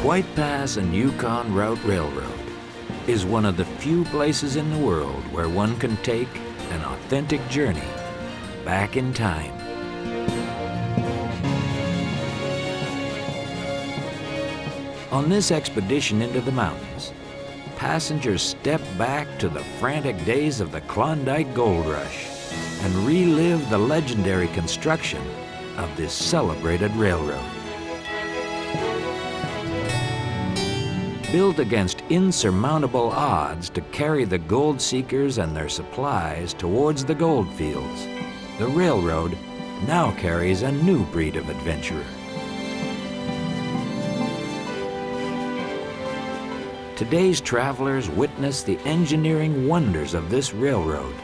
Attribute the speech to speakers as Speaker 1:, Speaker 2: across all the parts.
Speaker 1: White Pass and Yukon Route Railroad is one of the few places in the world where one can take an authentic journey back in time. On this expedition into the mountains, passengers step back to the frantic days of the Klondike Gold Rush and relive the legendary construction of this celebrated railroad. Built against insurmountable odds to carry the gold seekers and their supplies towards the gold fields, the railroad now carries a new breed of adventurer. Today's travelers witness the engineering wonders of this railroad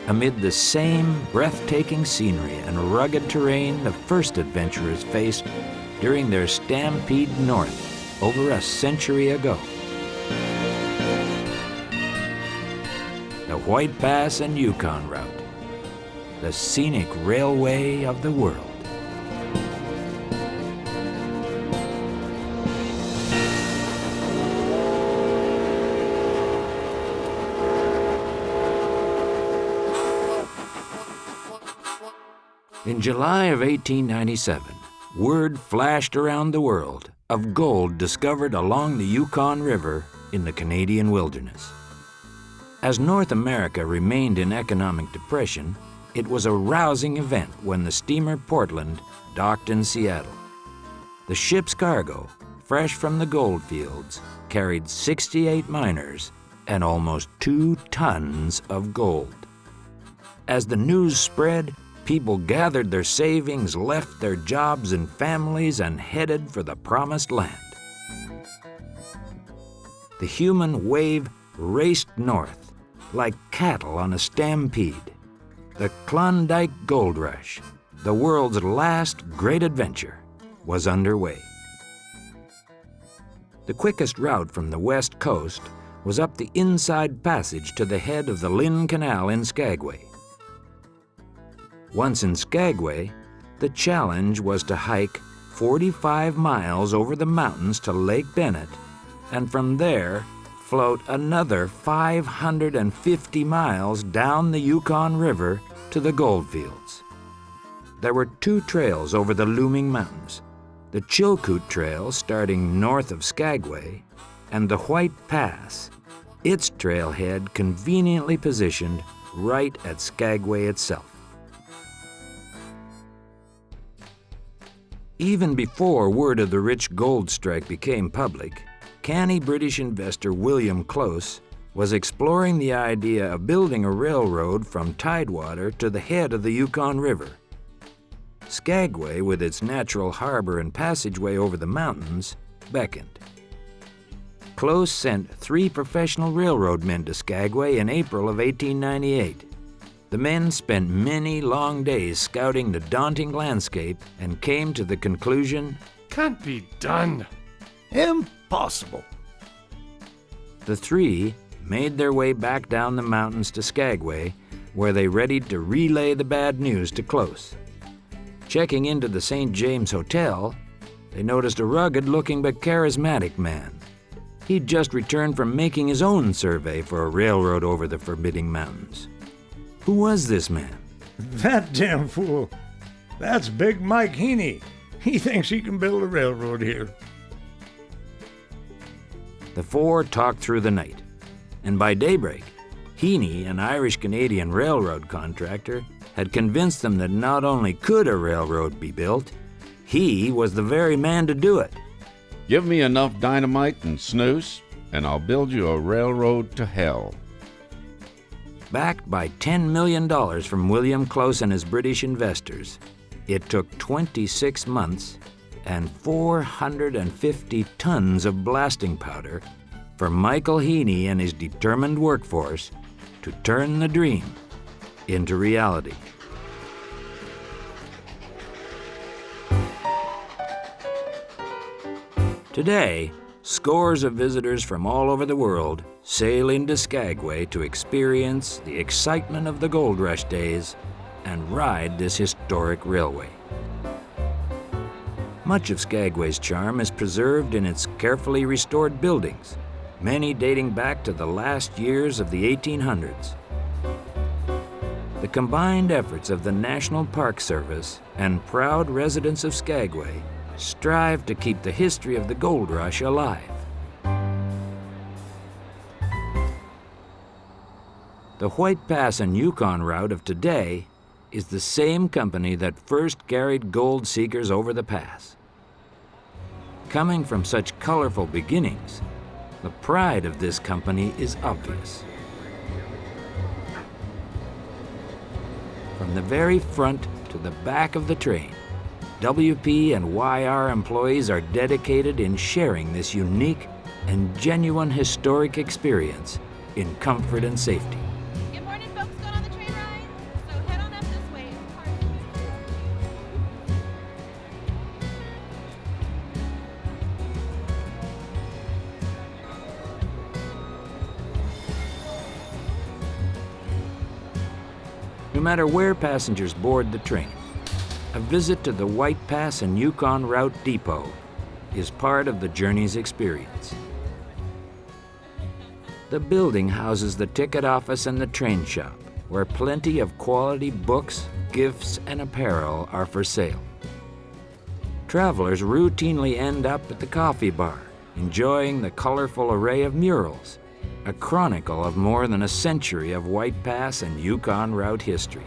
Speaker 1: amid the same breathtaking scenery and rugged terrain the first adventurers faced during their stampede north over a century ago. The White Pass and Yukon Route, the scenic railway of the world. In July of 1897, word flashed around the world of gold discovered along the Yukon River in the Canadian wilderness. As North America remained in economic depression, it was a rousing event when the steamer Portland docked in Seattle. The ship's cargo, fresh from the gold fields, carried 68 miners and almost 2 tons of gold. As the news spread, people gathered their savings, left their jobs and families, and headed for the promised land. The human wave raced north like cattle on a stampede. The Klondike Gold Rush, the world's last great adventure, was underway. The quickest route from the west coast was up the inside passage to the head of the Lynn Canal in Skagway. Once in Skagway, the challenge was to hike 45 miles over the mountains to Lake Bennett, and from there float another 550 miles down the Yukon River to the goldfields. There were 2 trails over the looming mountains, the Chilkoot Trail starting north of Skagway, and the White Pass, its trailhead conveniently positioned right at Skagway itself. Even before word of the rich gold strike became public, canny British investor William Close was exploring the idea of building a railroad from Tidewater to the head of the Yukon River. Skagway, with its natural harbor and passageway over the mountains, beckoned. Close sent 3 professional railroad men to Skagway in April of 1898. The men spent many long days scouting the daunting landscape and came to the conclusion,
Speaker 2: "Can't be done. Impossible."
Speaker 1: The 3 made their way back down the mountains to Skagway, where they readied to relay the bad news to Close. Checking into the St. James Hotel, they noticed a rugged-looking but charismatic man. He'd just returned from making his own survey for a railroad over the forbidding mountains. Who was this man?
Speaker 3: That damn fool. That's Big Mike Heaney. He thinks he can build a railroad here.
Speaker 1: The 4 talked through the night, and by daybreak, Heaney, an Irish-Canadian railroad contractor, had convinced them that not only could a railroad be built, he was the very man to do it.
Speaker 4: "Give me enough dynamite and snooze, and I'll build you a railroad to hell."
Speaker 1: Backed by $10 million from William Close and his British investors, it took 26 months and 450 tons of blasting powder for Michael Heaney and his determined workforce to turn the dream into reality. Today, scores of visitors from all over the world sail into Skagway to experience the excitement of the Gold Rush days and ride this historic railway. Much of Skagway's charm is preserved in its carefully restored buildings, many dating back to the last years of the 1800s. The combined efforts of the National Park Service and proud residents of Skagway strive to keep the history of the gold rush alive. The White Pass and Yukon route of today is the same company that first carried gold seekers over the pass. Coming from such colorful beginnings, the pride of this company is obvious. From the very front to the back of the train, WP and YR employees are dedicated in sharing this unique and genuine historic experience in comfort and safety.
Speaker 5: Good morning, folks going on the train ride. So head on up this way.
Speaker 1: No matter where passengers board the train, a visit to the White Pass and Yukon Route Depot is part of the journey's experience. The building houses the ticket office and the train shop, where plenty of quality books, gifts, and apparel are for sale. Travelers routinely end up at the coffee bar, enjoying the colorful array of murals, a chronicle of more than a century of White Pass and Yukon Route history.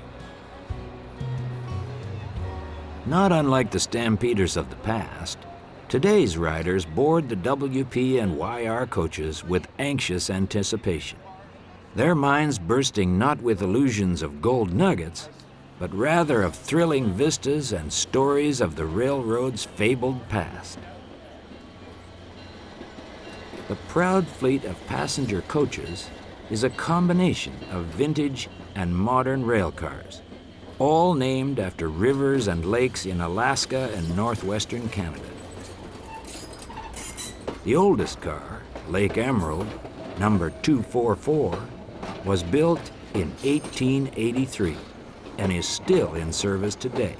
Speaker 1: Not unlike the stampeders of the past, today's riders board the WP and YR coaches with anxious anticipation, their minds bursting not with illusions of gold nuggets, but rather of thrilling vistas and stories of the railroad's fabled past. The proud fleet of passenger coaches is a combination of vintage and modern rail cars, all named after rivers and lakes in Alaska and northwestern Canada. The oldest car, Lake Emerald, number 244, was built in 1883 and is still in service today.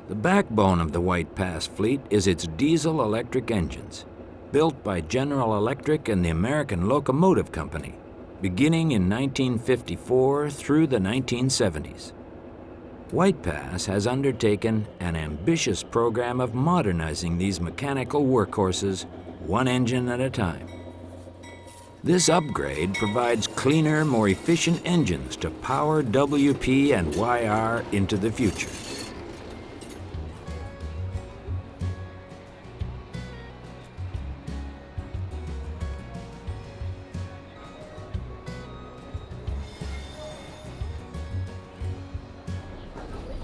Speaker 1: The backbone of the White Pass fleet is its diesel-electric engines, built by General Electric and the American Locomotive Company, beginning in 1954 through the 1970s. White Pass has undertaken an ambitious program of modernizing these mechanical workhorses, one engine at a time. This upgrade provides cleaner, more efficient engines to power WP and YR into the future.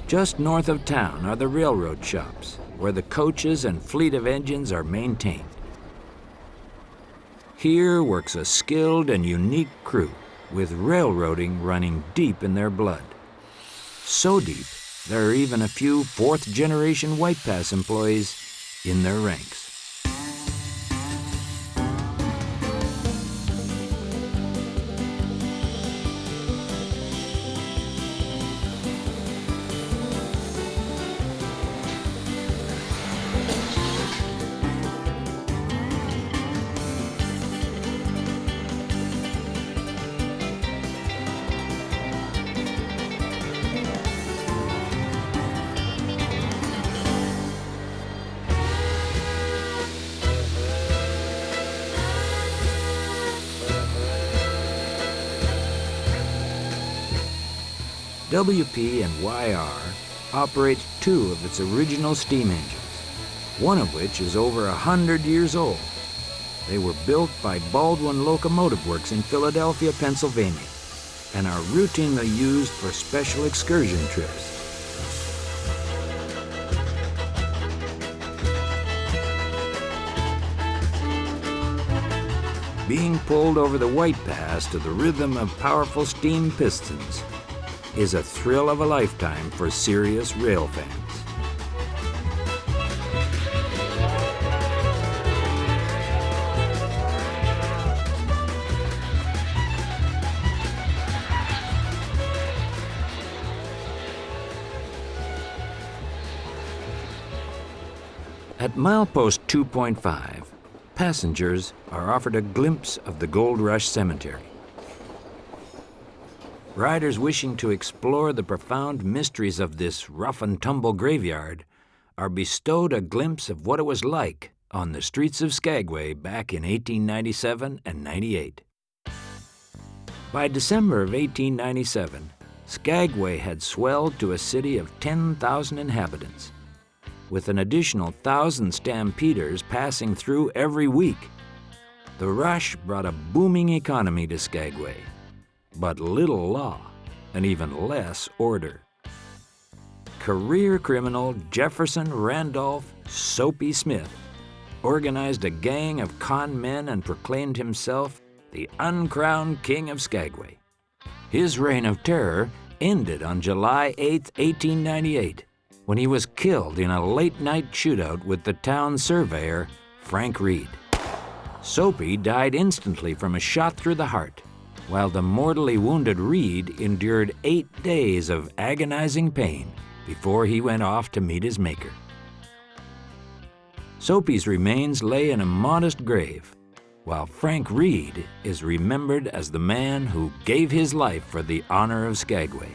Speaker 1: Just north of town are the railroad shops, where the coaches and fleet of engines are maintained. Here works a skilled and unique crew, with railroading running deep in their blood. So deep, there are even a few fourth-generation White Pass employees in their ranks. WP and YR operates two of its original steam engines, one of which is over 100 years old. They were built by Baldwin Locomotive Works in Philadelphia, Pennsylvania, and are routinely used for special excursion trips. Being pulled over the White Pass to the rhythm of powerful steam pistons is a thrill of a lifetime for serious rail fans. At milepost 2.5, passengers are offered a glimpse of the Gold Rush Cemetery. Riders wishing to explore the profound mysteries of this rough-and-tumble graveyard are bestowed a glimpse of what it was like on the streets of Skagway back in 1897 and 98. By December of 1897, Skagway had swelled to a city of 10,000 inhabitants, with an additional 1,000 stampeders passing through every week. The rush brought a booming economy to Skagway, but little law and even less order. Career criminal Jefferson Randolph Soapy Smith organized a gang of con men and proclaimed himself the uncrowned king of Skagway. His reign of terror ended on July 8, 1898, when he was killed in a late-night shootout with the town surveyor, Frank Reed. Soapy died instantly from a shot through the heart, while the mortally wounded Reed endured 8 days of agonizing pain before he went off to meet his maker. Soapy's remains lay in a modest grave, while Frank Reed is remembered as the man who gave his life for the honor of Skagway.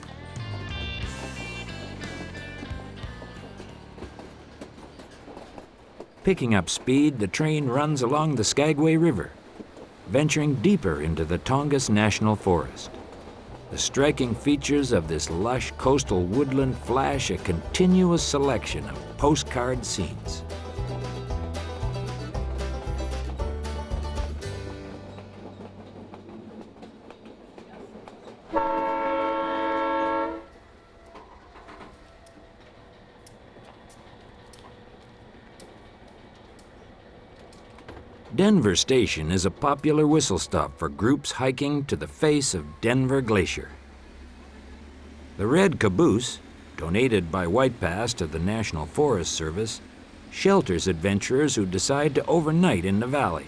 Speaker 1: Picking up speed, the train runs along the Skagway River, venturing deeper into the Tongass National Forest. The striking features of this lush coastal woodland flash a continuous selection of postcard scenes. Denver Station is a popular whistle stop for groups hiking to the face of Denver Glacier. The red caboose, donated by White Pass to the National Forest Service, shelters adventurers who decide to overnight in the valley.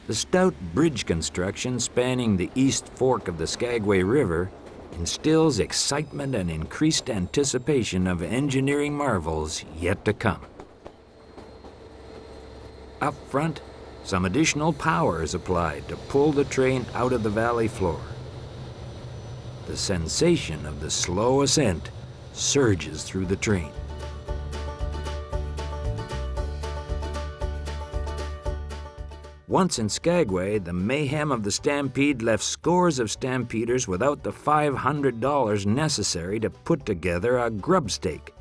Speaker 1: The stout bridge construction spanning the east fork of the Skagway River instills excitement and increased anticipation of engineering marvels yet to come. Up front, some additional power is applied to pull the train out of the valley floor. The sensation of the slow ascent surges through the train. Once in Skagway, the mayhem of the stampede left scores of stampeders without the $500 necessary to put together a grub stake,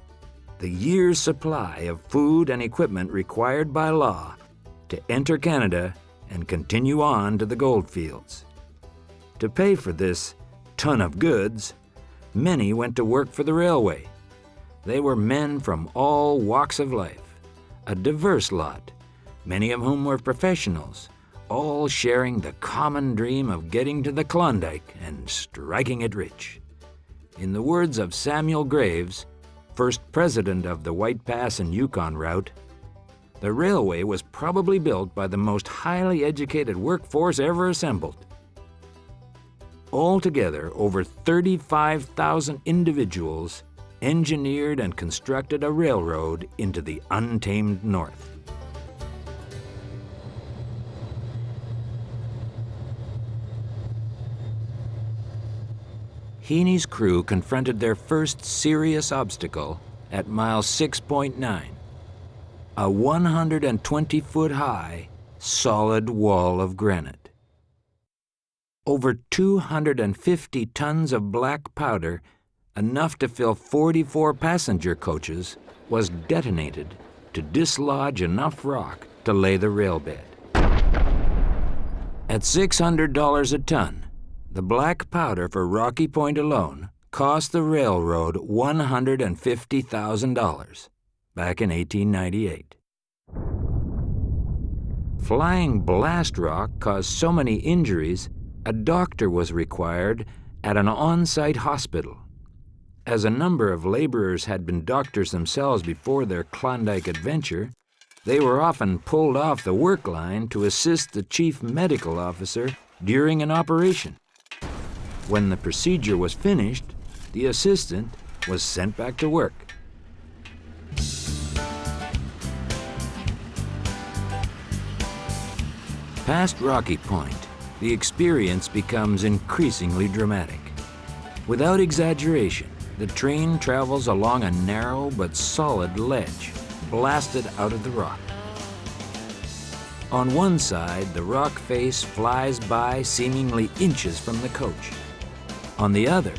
Speaker 1: the year's supply of food and equipment required by law to enter Canada and continue on to the goldfields. To pay for this ton of goods, many went to work for the railway. They were men from all walks of life, a diverse lot, many of whom were professionals, all sharing the common dream of getting to the Klondike and striking it rich. In the words of Samuel Graves, first president of the White Pass and Yukon route, the railway was probably built by the most highly educated workforce ever assembled. Altogether, over 35,000 individuals engineered and constructed a railroad into the untamed North. Heaney's crew confronted their first serious obstacle at mile 6.9, a 120-foot-high, solid wall of granite. Over 250 tons of black powder, enough to fill 44 passenger coaches, was detonated to dislodge enough rock to lay the rail bed. At $600 a ton, the black powder for Rocky Point alone cost the railroad $150,000 back in 1898. Flying blast rock caused so many injuries, a doctor was required at an on-site hospital. As a number of laborers had been doctors themselves before their Klondike adventure, they were often pulled off the work line to assist the chief medical officer during an operation. When the procedure was finished, the assistant was sent back to work. Past Rocky Point, the experience becomes increasingly dramatic. Without exaggeration, the train travels along a narrow but solid ledge, blasted out of the rock. On one side, the rock face flies by seemingly inches from the coach. On the other,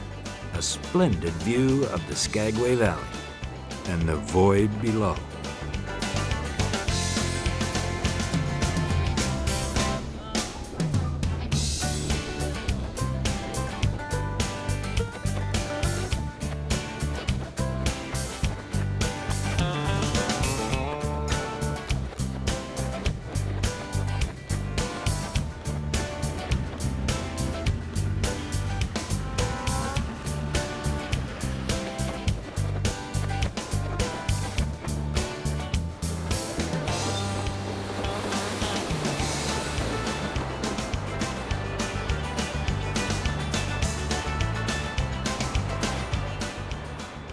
Speaker 1: a splendid view of the Skagway Valley and the void below.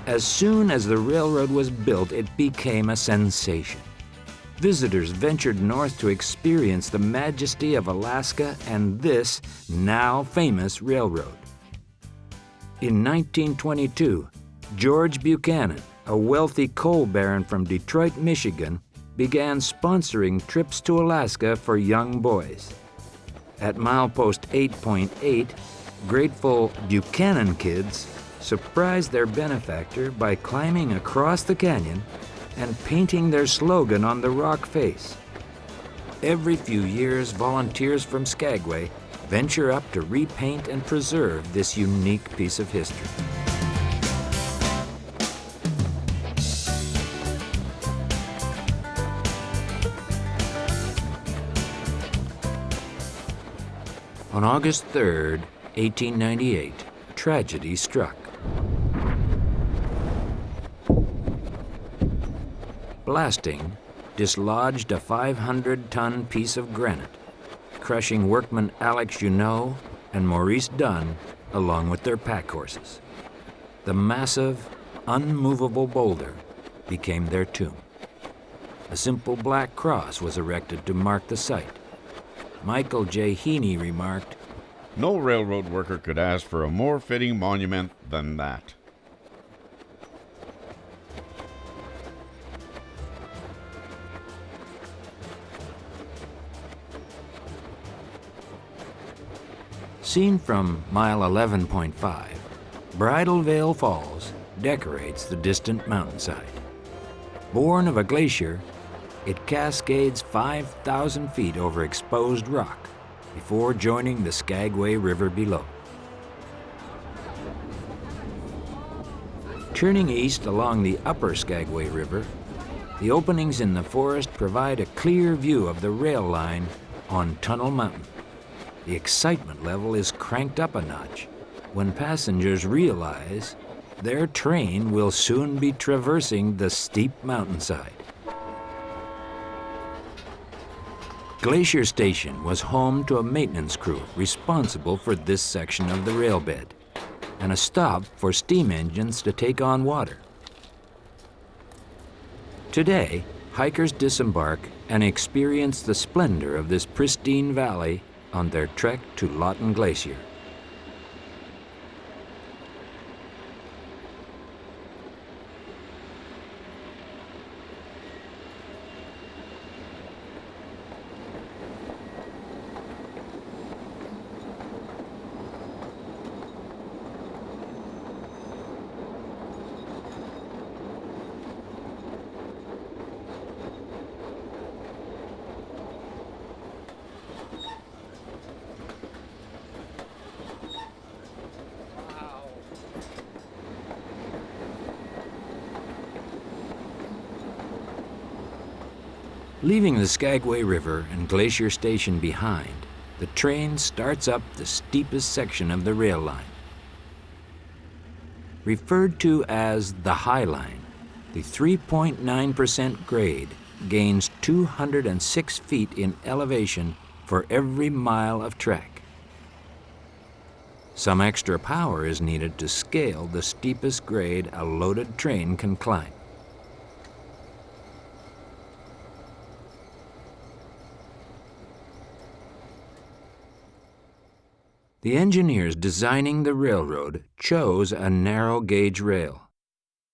Speaker 1: As soon as the railroad was built, it became a sensation. Visitors ventured north to experience the majesty of Alaska and this now famous railroad. In 1922, George Buchanan, a wealthy coal baron from Detroit, Michigan, began sponsoring trips to Alaska for young boys. At milepost 8.8, grateful Buchanan kids surprised their benefactor by climbing across the canyon and painting their slogan on the rock face. Every few years, volunteers from Skagway venture up to repaint and preserve this unique piece of history. On August 3rd, 1898, tragedy struck. Blasting dislodged a 500-ton piece of granite, crushing workmen Alex Junot and Maurice Dunn along with their pack horses. The massive, unmovable boulder became their tomb. A simple black cross was erected to mark the site. Michael J. Heaney remarked,
Speaker 4: "No railroad worker could ask for a more fitting monument than that."
Speaker 1: Seen from mile 11.5, Bridal Veil Falls decorates the distant mountainside. Born of a glacier, it cascades 5,000 feet over exposed rock before joining the Skagway River below. Turning east along the upper Skagway River, the openings in the forest provide a clear view of the rail line on Tunnel Mountain. The excitement level is cranked up a notch when passengers realize their train will soon be traversing the steep mountainside. Glacier Station was home to a maintenance crew responsible for this section of the rail bed, and a stop for steam engines to take on water. Today, hikers disembark and experience the splendor of this pristine valley on their trek to Lawton Glacier. Leaving the Skagway River and Glacier Station behind, the train starts up the steepest section of the rail line. Referred to as the High Line, the 3.9% grade gains 206 feet in elevation for every mile of track. Some extra power is needed to scale the steepest grade a loaded train can climb. The engineers designing the railroad chose a narrow gauge rail.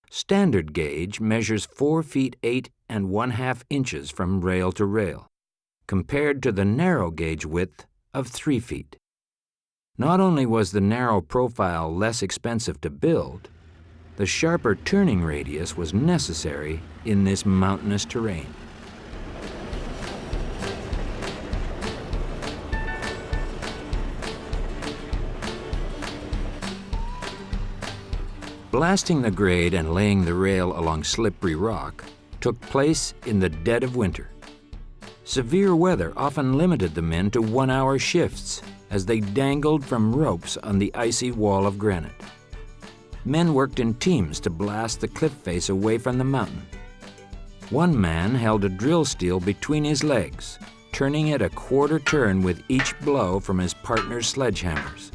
Speaker 1: Standard gauge measures 4 feet 8 1/2 inches from rail to rail, compared to the narrow gauge width of 3 feet. Not only was the narrow profile less expensive to build, the sharper turning radius was necessary in this mountainous terrain. Blasting the grade and laying the rail along slippery rock took place in the dead of winter. Severe weather often limited the men to 1-hour shifts as they dangled from ropes on the icy wall of granite. Men worked in teams to blast the cliff face away from the mountain. One man held a drill steel between his legs, turning it a quarter turn with each blow from his partner's sledgehammers.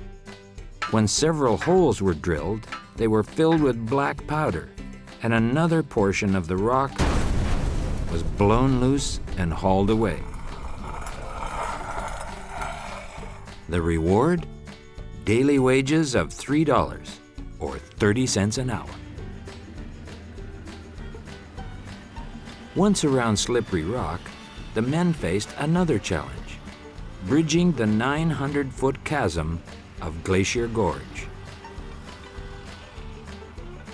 Speaker 1: When several holes were drilled, they were filled with black powder, and another portion of the rock was blown loose and hauled away. The reward? Daily wages of $3, or 30 cents an hour. Once around slippery rock, the men faced another challenge, bridging the 900-foot chasm of Glacier Gorge.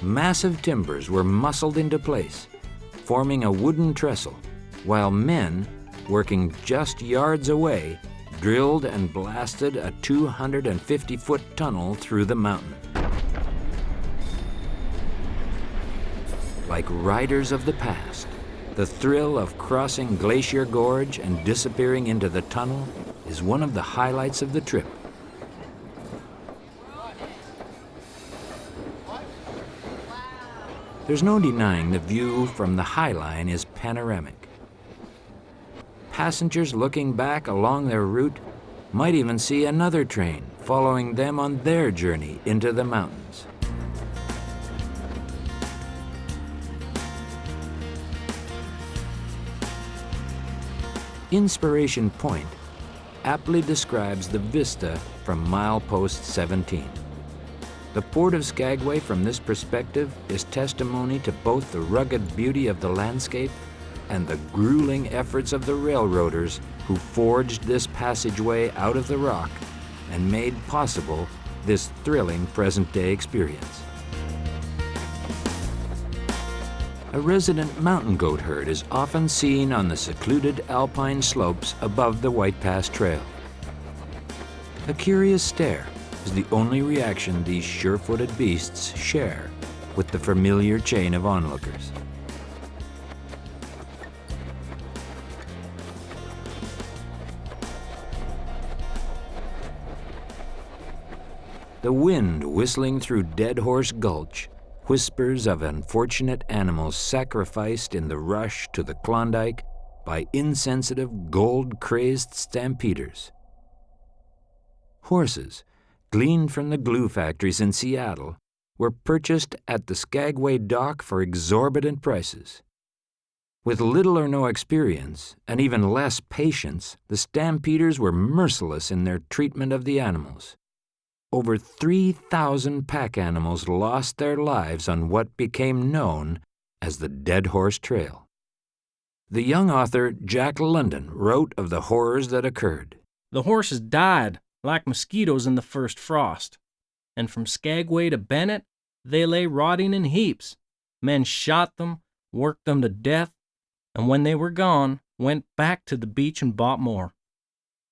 Speaker 1: Massive timbers were muscled into place, forming a wooden trestle, while men, working just yards away, drilled and blasted a 250-foot tunnel through the mountain. Like riders of the past, the thrill of crossing Glacier Gorge and disappearing into the tunnel is one of the highlights of the trip. There's no denying the view from the High Line is panoramic. Passengers looking back along their route might even see another train following them on their journey into the mountains. Inspiration Point aptly describes the vista from milepost 17. The port of Skagway from this perspective is testimony to both the rugged beauty of the landscape and the grueling efforts of the railroaders who forged this passageway out of the rock and made possible this thrilling present-day experience. A resident mountain goat herd is often seen on the secluded alpine slopes above the White Pass Trail. A curious stare is the only reaction these sure-footed beasts share with the familiar chain of onlookers. The wind whistling through Dead Horse Gulch whispers of unfortunate animals sacrificed in the rush to the Klondike by insensitive, gold-crazed stampeders. Horses, gleaned from the glue factories in Seattle, were purchased at the Skagway dock for exorbitant prices. With little or no experience, and even less patience, the stampeders were merciless in their treatment of the animals. Over 3,000 pack animals lost their lives on what became known as the Dead Horse Trail. The young author Jack London wrote of the horrors that occurred.
Speaker 6: The horses died like mosquitoes in the first frost, and from Skagway to Bennett, they lay rotting in heaps. Men shot them, worked them to death, and when they were gone, went back to the beach and bought more.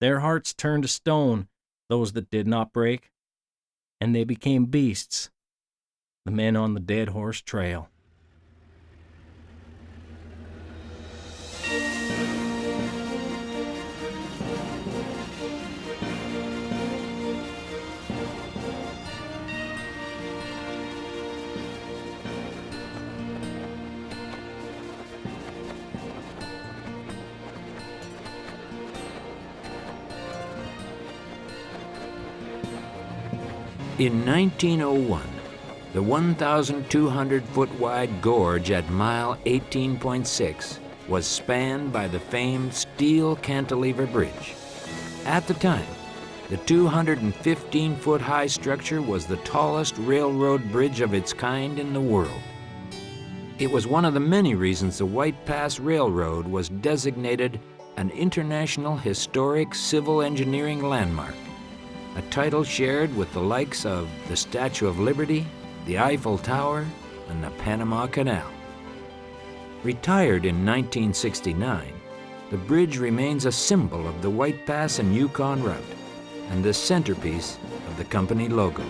Speaker 6: Their hearts turned to stone, those that did not break, and they became beasts, the men on the Dead Horse Trail.
Speaker 1: In 1901, the 1,200-foot wide gorge at mile 18.6 was spanned by the famed steel cantilever bridge. At the time, the 215-foot high structure was the tallest railroad bridge of its kind in the world. It was one of the many reasons the White Pass Railroad was designated an International Historic Civil Engineering Landmark, a title shared with the likes of the Statue of Liberty, the Eiffel Tower, and the Panama Canal. Retired in 1969, the bridge remains a symbol of the White Pass and Yukon route and the centerpiece of the company logo.